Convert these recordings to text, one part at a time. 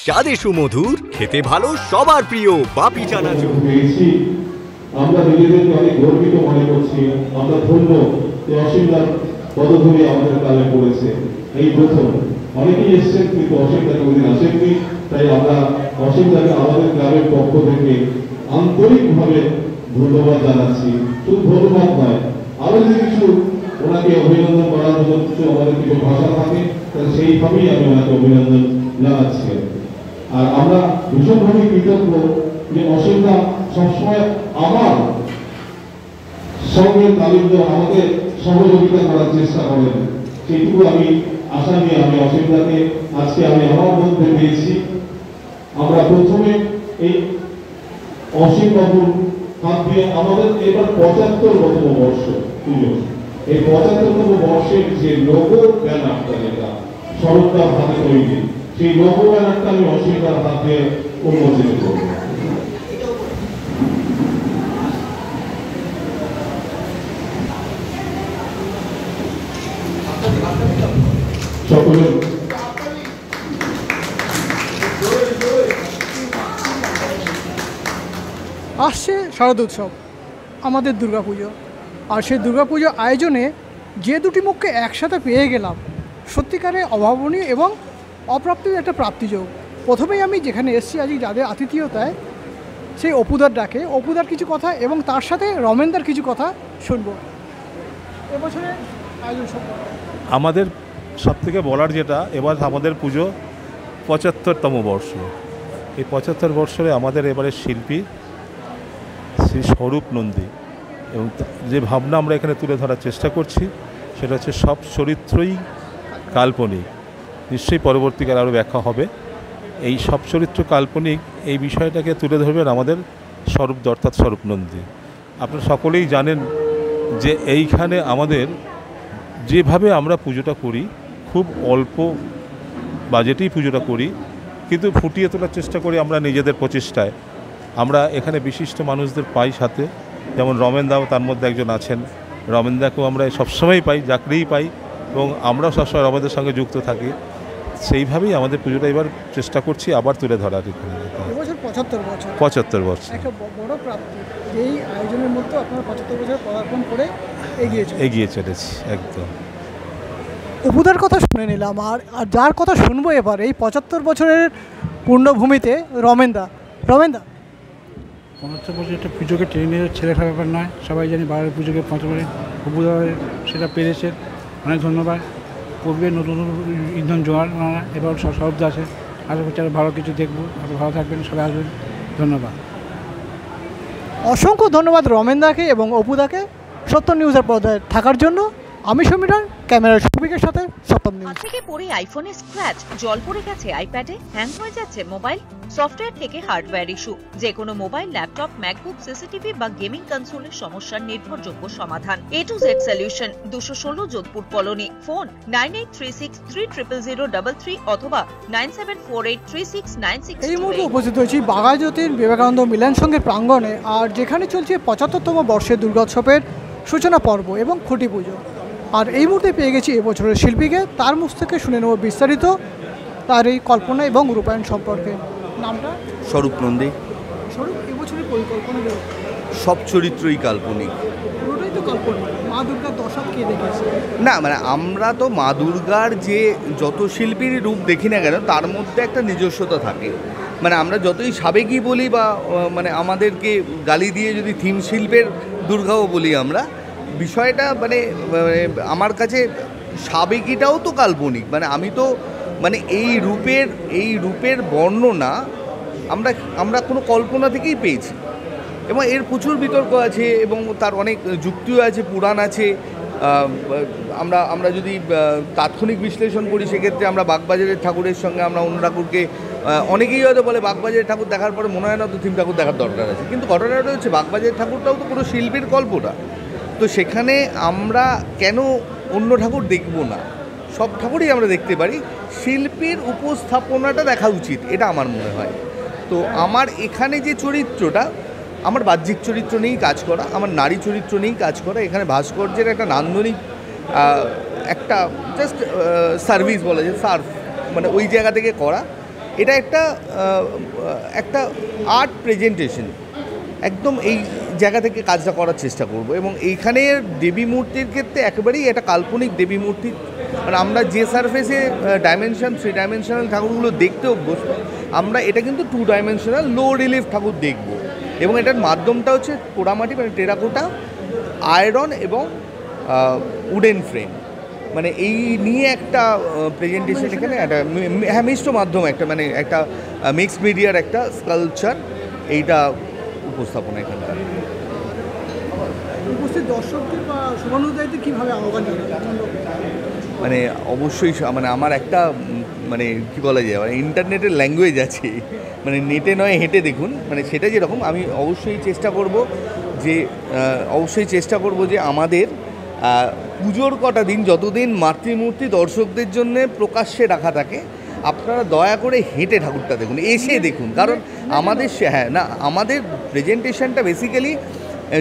স্বাদে সুমধুর, খেতে ভালো, সবার প্রিয় বাপি চানাচুর। আমরা নিজেদেরকে অনেক গর্বিত মনে করছি। আমরা ধন্য যে অসীমদার পদধূলি আমাদের কালে পড়েছে। এই প্রথম অনেকেই এসছেন, কিন্তু অসীমদাকে ওদিন আসেননি। তাই আমরা অসীমদাকে আমাদের গ্রামের পক্ষ থেকে আন্তরিকভাবে ধন্যবাদ জানাচ্ছি। শুধু ধন্যবাদ নয়, আরো যদি কিছু ওনাকে অভিনন্দন করার মতো কিছু আমাদের কিছু ভাষা থাকে, তাহলে সেইভাবেই আমি ওনাকে অভিনন্দন জানাচ্ছি। আর আমরা ভীষণভাবে কৃতজ্ঞ যে অসীমদা সবসময় আমার সঙ্গে তালিম দেওয়া, আমাকে সহযোগিতা করার চেষ্টা করেন। সেইটুকু আমি আশা নিয়ে আমি অসীমদাকে আজকে আমি আমার মধ্যে পেয়েছি। আমরা প্রথমে এই অসীম বাবুর হাত দিয়ে আমাদের এবার 75তম বর্ষ পুজো, এই 75তম বর্ষের যে লোগো ব্যানারটা, যেটা শরৎদার হাতে তৈরি, সেই লোগো ব্যানারটা আমি অসীমদার হাত দিয়ে উন্মোচিত করব। সকলে আসছে শারদ উৎসব, আমাদের দুর্গাপুজো। আর সেই দুর্গাপুজো আয়োজনে যে দুটি মুখকে একসাথে পেয়ে গেলাম, সত্যিকারে অভাবনীয় এবং অপ্রাপ্তির একটা প্রাপ্তিযোগ। প্রথমেই আমি যেখানে এসেছি আজকে যাদের আতিথেয়তায়, সেই অপুদার ডাকে অপুদার কিছু কথা এবং তার সাথে রমেনদার কিছু কথা শুনবো এবছরে আয়োজন সম্পর্কে। আমাদের সবথেকে বলার যেটা, এবার আমাদের পুজো 75তম বর্ষ। এই 75 বর্ষে আমাদের এবারে শিল্পী শ্রী স্বরূপ নন্দী, এবং যে ভাবনা আমরা এখানে তুলে ধরার চেষ্টা করছি সেটা হচ্ছে সব চরিত্রই কাল্পনিক। নিশ্চয়ই পরবর্তীকালে আরও ব্যাখ্যা হবে। এই সব চরিত্র কাল্পনিক, এই বিষয়টাকে তুলে ধরবেন আমাদের স্বরূপ অর্থাৎ স্বরূপ নন্দী। আপনারা সকলেই জানেন যে এইখানে আমাদের যেভাবে আমরা পুজোটা করি, খুব অল্প বাজেটেই পুজোটা করি, কিন্তু ফুটিয়ে তোলার চেষ্টা করি আমরা নিজেদের প্রচেষ্টায়। আমরা এখানে বিশিষ্ট মানুষদের পাই সাথে, যেমন রমেনদাও তার মধ্যে একজন আছেন। রমেনদাকেও আমরা সবসময়ই পাই, চাকরিই পাই, এবং আমরাও সবসময় রমেনদের সঙ্গে যুক্ত থাকি। সেইভাবেই আমাদের পুজোটা এবার চেষ্টা করছি আবার তুলে ধরার। এখানে 75 বছর একটা বড় প্রাপ্তি, এই আয়োজনের মধ্যে আপনারা 75 বছর পদার্পণ করে এগিয়ে চলেছি একদম। অপুদার কথা শুনে নিলাম, আর যার কথা শুনবো এবার এই 75 বছরের পূর্ণভূমিতে, রমেনদা। 75 বছর একটা পুজোকে টেনে নিয়ে ছেলে ফেলার ব্যাপার নয়। সবাই জানি বারের পুজোকে 75 অপুদা সেটা পেরেছে, অনেক ধন্যবাদ। পূর্বে নতুন ইন্ধন জোয়ার এবার শব্দ আছে, আশা করছি আরও ভালো কিছু দেখবো। ভালো থাকবেন, সবাই আসবেন, ধন্যবাদ। অসংখ্য ধন্যবাদ রমেনদাকে এবং অপুদাকে সত্য নিউজের পর্দায় থাকার জন্য। আমি সমীরণ, ক্যামেরার সৌভিকের সাথে সপ্তম নিউজ। থেকে পড়ে আইফোনে স্ক্র্যাচ, জল পড়ে গেছে আইপ্যাডে, হ্যাং হয়ে যাচ্ছে মোবাইল, সফটওয়্যার থেকে হার্ডওয়্যার ইস্যু, যে কোনো মোবাইল, ল্যাপটপ, ম্যাকবুক, সিসিটিভি বা গেমিং কনসোলের সমস্যার নির্ভরযোগ্য সমাধান। A to Z solution, 216 Jodhpur colony. Phone 9836300033 অথবা 97483696। এই মুহূর্তে উপস্থিত হয়েছি বাঘাযতীন বিবেকানন্দ মিলন সংঘের প্রাঙ্গণে, আর যেখানে চলছে 75তম বর্ষের দুর্গোৎসবের সূচনা পর্ব এবং খুঁটি পুজো। আর এই মুহূর্তে পেয়ে গেছি এবছরের শিল্পীকে, তার মুখ থেকে শুনে নেব বিস্তারিত তার এই কল্পনা এবং রূপায়ণ সম্পর্কে। নামটা? স্বরূপ নন্দী। স্বরূপ, এবছরের পরিকল্পনা সব চরিত্রই কাল্পনিক। পুরোটাই তো কাল্পনিক। মা দুর্গার দশা কে দেখেছে? না, মানে আমরা তো মা দুর্গার যে যত শিল্পীর রূপ দেখি না কেন, তার মধ্যে একটা নিজস্বতা থাকে। মানে আমরা যতই সাবেকি বলি বা মানে আমাদেরকে গালি দিয়ে যদি থিম শিল্পের দুর্গাও বলি আমরা, বিষয়টা মানে আমার কাছে সাবেকিটাও তো কাল্পনিক। মানে আমি তো মানে এই রূপের বর্ণনা আমরা কোনো কল্পনা থেকেই পেয়েছি, এবং এর প্রচুর বিতর্ক আছে এবং তার অনেক যুক্তিও আছে, পুরাণ আছে। আমরা যদি তাৎক্ষণিক বিশ্লেষণ করি, সেক্ষেত্রে আমরা বাগবাজারের ঠাকুরের সঙ্গে আমরা অন্য ঠাকুরকে, অনেকেই হয়তো বলে বাগবাজারের ঠাকুর দেখার পরে মনে হয় না তো থিম ঠাকুর দেখার দরকার আছে, কিন্তু ঘটনাটা হচ্ছে বাগবাজারের ঠাকুরটাও তো কোনো শিল্পীর কল্পনা। তো সেখানে আমরা কেন অন্য ঠাকুর দেখব না? সব ঠাকুরই আমরা দেখতে পারি, শিল্পীর উপস্থাপনাটা দেখা উচিত, এটা আমার মনে হয়। তো আমার এখানে যে চরিত্রটা, আমার বাহ্যিক চরিত্র নিয়েই কাজ করা, আমার নারী চরিত্র নিয়েই কাজ করা। এখানে ভাস্কর্যের একটা নান্দনিক একটা জাস্ট সার্ভিস বলা যায়, সার্ভ, মানে ওই জায়গা থেকে করা। এটা একটা আর্ট প্রেজেন্টেশন, একদম এই জায়গা থেকে কাজটা করার চেষ্টা করব। এবং এইখানের দেবী মূর্তির ক্ষেত্রে একেবারেই একটা কাল্পনিক দেবী মূর্তি, মানে আমরা যে সারফেসে ডাইমেনশন 3 ডাইমেনশনাল ঠাকুরগুলো দেখতে অভ্যস্ত, আমরা এটা কিন্তু 2 ডাইমেনশনাল লো রিলিফ ঠাকুর দেখব। এবং এটার মাধ্যমটা হচ্ছে পোড়ামাটি, মানে টেরাকোটা, আয়রন এবং উডেন ফ্রেম, মানে এই নিয়ে একটা প্রেজেন্টেশন এখানে একটা মিশ্র মাধ্যম, একটা মানে একটা মিক্সড মিডিয়ার একটা স্কাল্পচার, এইটা উপস্থাপনা এখানকার। উপস্থিত দর্শকদের বা শুভানুধ্যায়ীদের কীভাবে আহ্বান জানাবেন? মানে অবশ্যই মানে আমার একটা মানে কী বলা যায়, মানে ইন্টারনেটের ল্যাঙ্গুয়েজ আছে, মানে নেটে নয় হেঁটে দেখুন, মানে সেটা যেরকম আমি অবশ্যই চেষ্টা করব যে আমাদের পুজোর কটা দিন, যতদিন মাতৃমূর্তি দর্শকদের জন্য প্রকাশ্যে রাখা থাকে, আপনারা দয়া করে হেঁটে ঠাকুরটা দেখুন, এসে দেখুন। কারণ আমাদের আমাদের প্রেজেন্টেশনটা বেসিক্যালি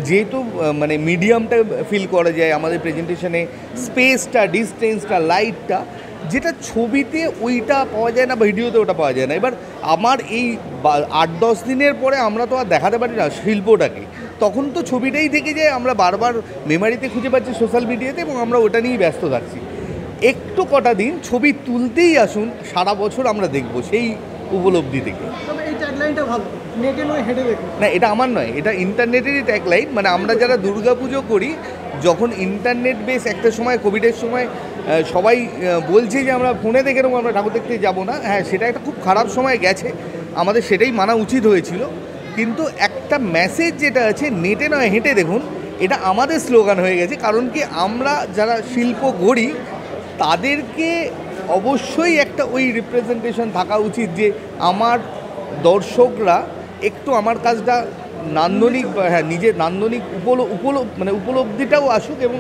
যেহেতু মানে মিডিয়ামটা ফিল করা যায়, আমাদের প্রেজেন্টেশনে স্পেসটা, ডিস্টেন্সটা, লাইটটা, যেটা ছবিতে ওইটা পাওয়া যায় না, ভিডিওতে ওটা পাওয়া যায় না। এবার আমার এই 8-10 দিনের পরে আমরা তো আর দেখাতে পারি না শিল্পটাকে, তখন তো ছবিটাই থেকে যায়, আমরা বারবার মেমারিতে খুঁজে পাচ্ছি, সোশ্যাল মিডিয়াতে, এবং আমরা ওটা নিয়েই ব্যস্ত থাকছি। একটু কটা দিন ছবি তুলতেই আসুন, সারা বছর আমরা দেখব সেই উপলব্ধি থেকে। না, এটা আমার নয়, এটা ইন্টারনেটেরই ট্যাগলাইন। মানে আমরা যারা দুর্গাপুজো করি, যখন ইন্টারনেট বেস একটা সময় কোভিডের সময় সবাই বলছে যে আমরা ফোনে দেখে নেবো, আমরা ঠাকুর দেখতে যাবো না, হ্যাঁ সেটা একটা খুব খারাপ সময় গেছে, আমাদের সেটাই মানা উচিত হয়েছিল। কিন্তু একটা মেসেজ যেটা আছে, নেটে নয় হেঁটে দেখুন, এটা আমাদের স্লোগান হয়ে গেছে। কারণ কি, আমরা যারা শিল্প গড়ি তাদেরকে অবশ্যই একটা ওই রিপ্রেজেন্টেশন থাকা উচিত, যে আমার দর্শকরা একটু আমার কাজটা নান্দনিক, হ্যাঁ নিজের নান্দনিক মানে উপলব্ধিটাও আসুক এবং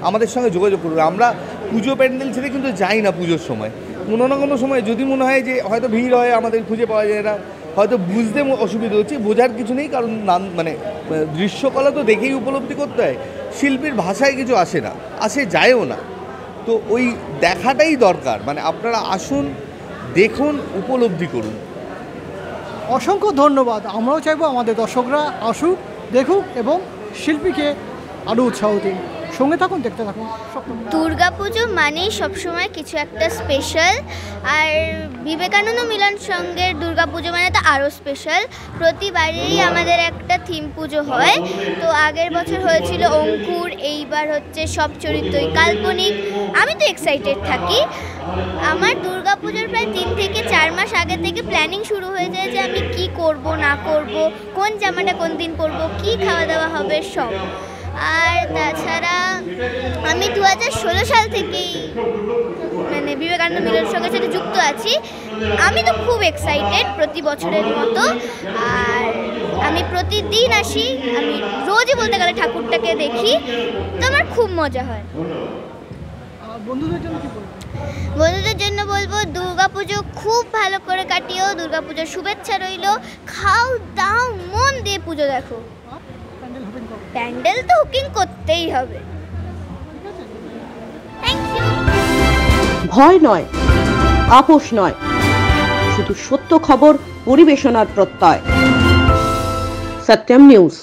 আমাদের সঙ্গে যোগাযোগ করবে। আমরা পুজো প্যান্ডেল ছেড়ে কিন্তু যাই না পুজোর সময়। কোনো না কোনো সময় যদি মনে হয় যে হয়তো ভিড় হয়, আমাদের খুঁজে পাওয়া যায় না, হয়তো বুঝতে অসুবিধা হচ্ছে, বোঝার কিছু নেই। কারণ মানে দৃশ্যকলা তো দেখেই উপলব্ধি করতে হয়, শিল্পীর ভাষায় কিছু আসে না, যায়ও না। তো ওই দেখাটাই দরকার, মানে আপনারা আসুন, দেখুন, উপলব্ধি করুন। অসংখ্য ধন্যবাদ। আমরাও চাইবো আমাদের দর্শকরা আসুক, দেখুক এবং শিল্পীকে আরও উৎসাহ দিন। সঙ্গে থাকুন, দেখতে থাকুন। দুর্গাপুজো মানেই সবসময় কিছু একটা স্পেশাল, আর বিবেকানন্দ মিলন সংঘের দুর্গাপুজো মানে তো আরও স্পেশাল। প্রতিবারেই আমাদের একটা থিম পুজো হয়। তো আগের বছর হয়েছিল অঙ্কুর, এইবার হচ্ছে সব চরিত্রই কাল্পনিক। আমি তো এক্সাইটেড থাকি। আমার দুর্গাপুজোর প্রায় 3 থেকে 4 মাস আগে থেকে প্ল্যানিং শুরু হয়ে যায় যে আমি কি করব না করব, কোন জামাটা কোন দিন পরবো, কি খাওয়া দাওয়া হবে, সব। আর তাছাড়া আমি 2016 সাল থেকেই মানে বিবেকানন্দ মিলনের সঙ্গে সাথে যুক্ত আছি। আমি তো খুব এক্সাইটেড প্রতি বছরের মতো। আর আমি প্রতিদিন আসি, আমি রোজই বলতে গেলে ঠাকুরটাকে দেখি, তো আমার খুব মজা হয়। বন্ধুদের জন্য বলবো দুর্গাপুজো খুব ভালো করে কাটিও, দুর্গাপুজোর শুভেচ্ছা রইল। খাও দাও, মন দিয়ে পুজো দেখো। প্যান্ডেল তো বুকিং করতেই হবে। ভয় নয়, আপোষ নয়, শুধু সত্য খবর পরিবেশনার প্রত্যয়। সত্যম নিউজ।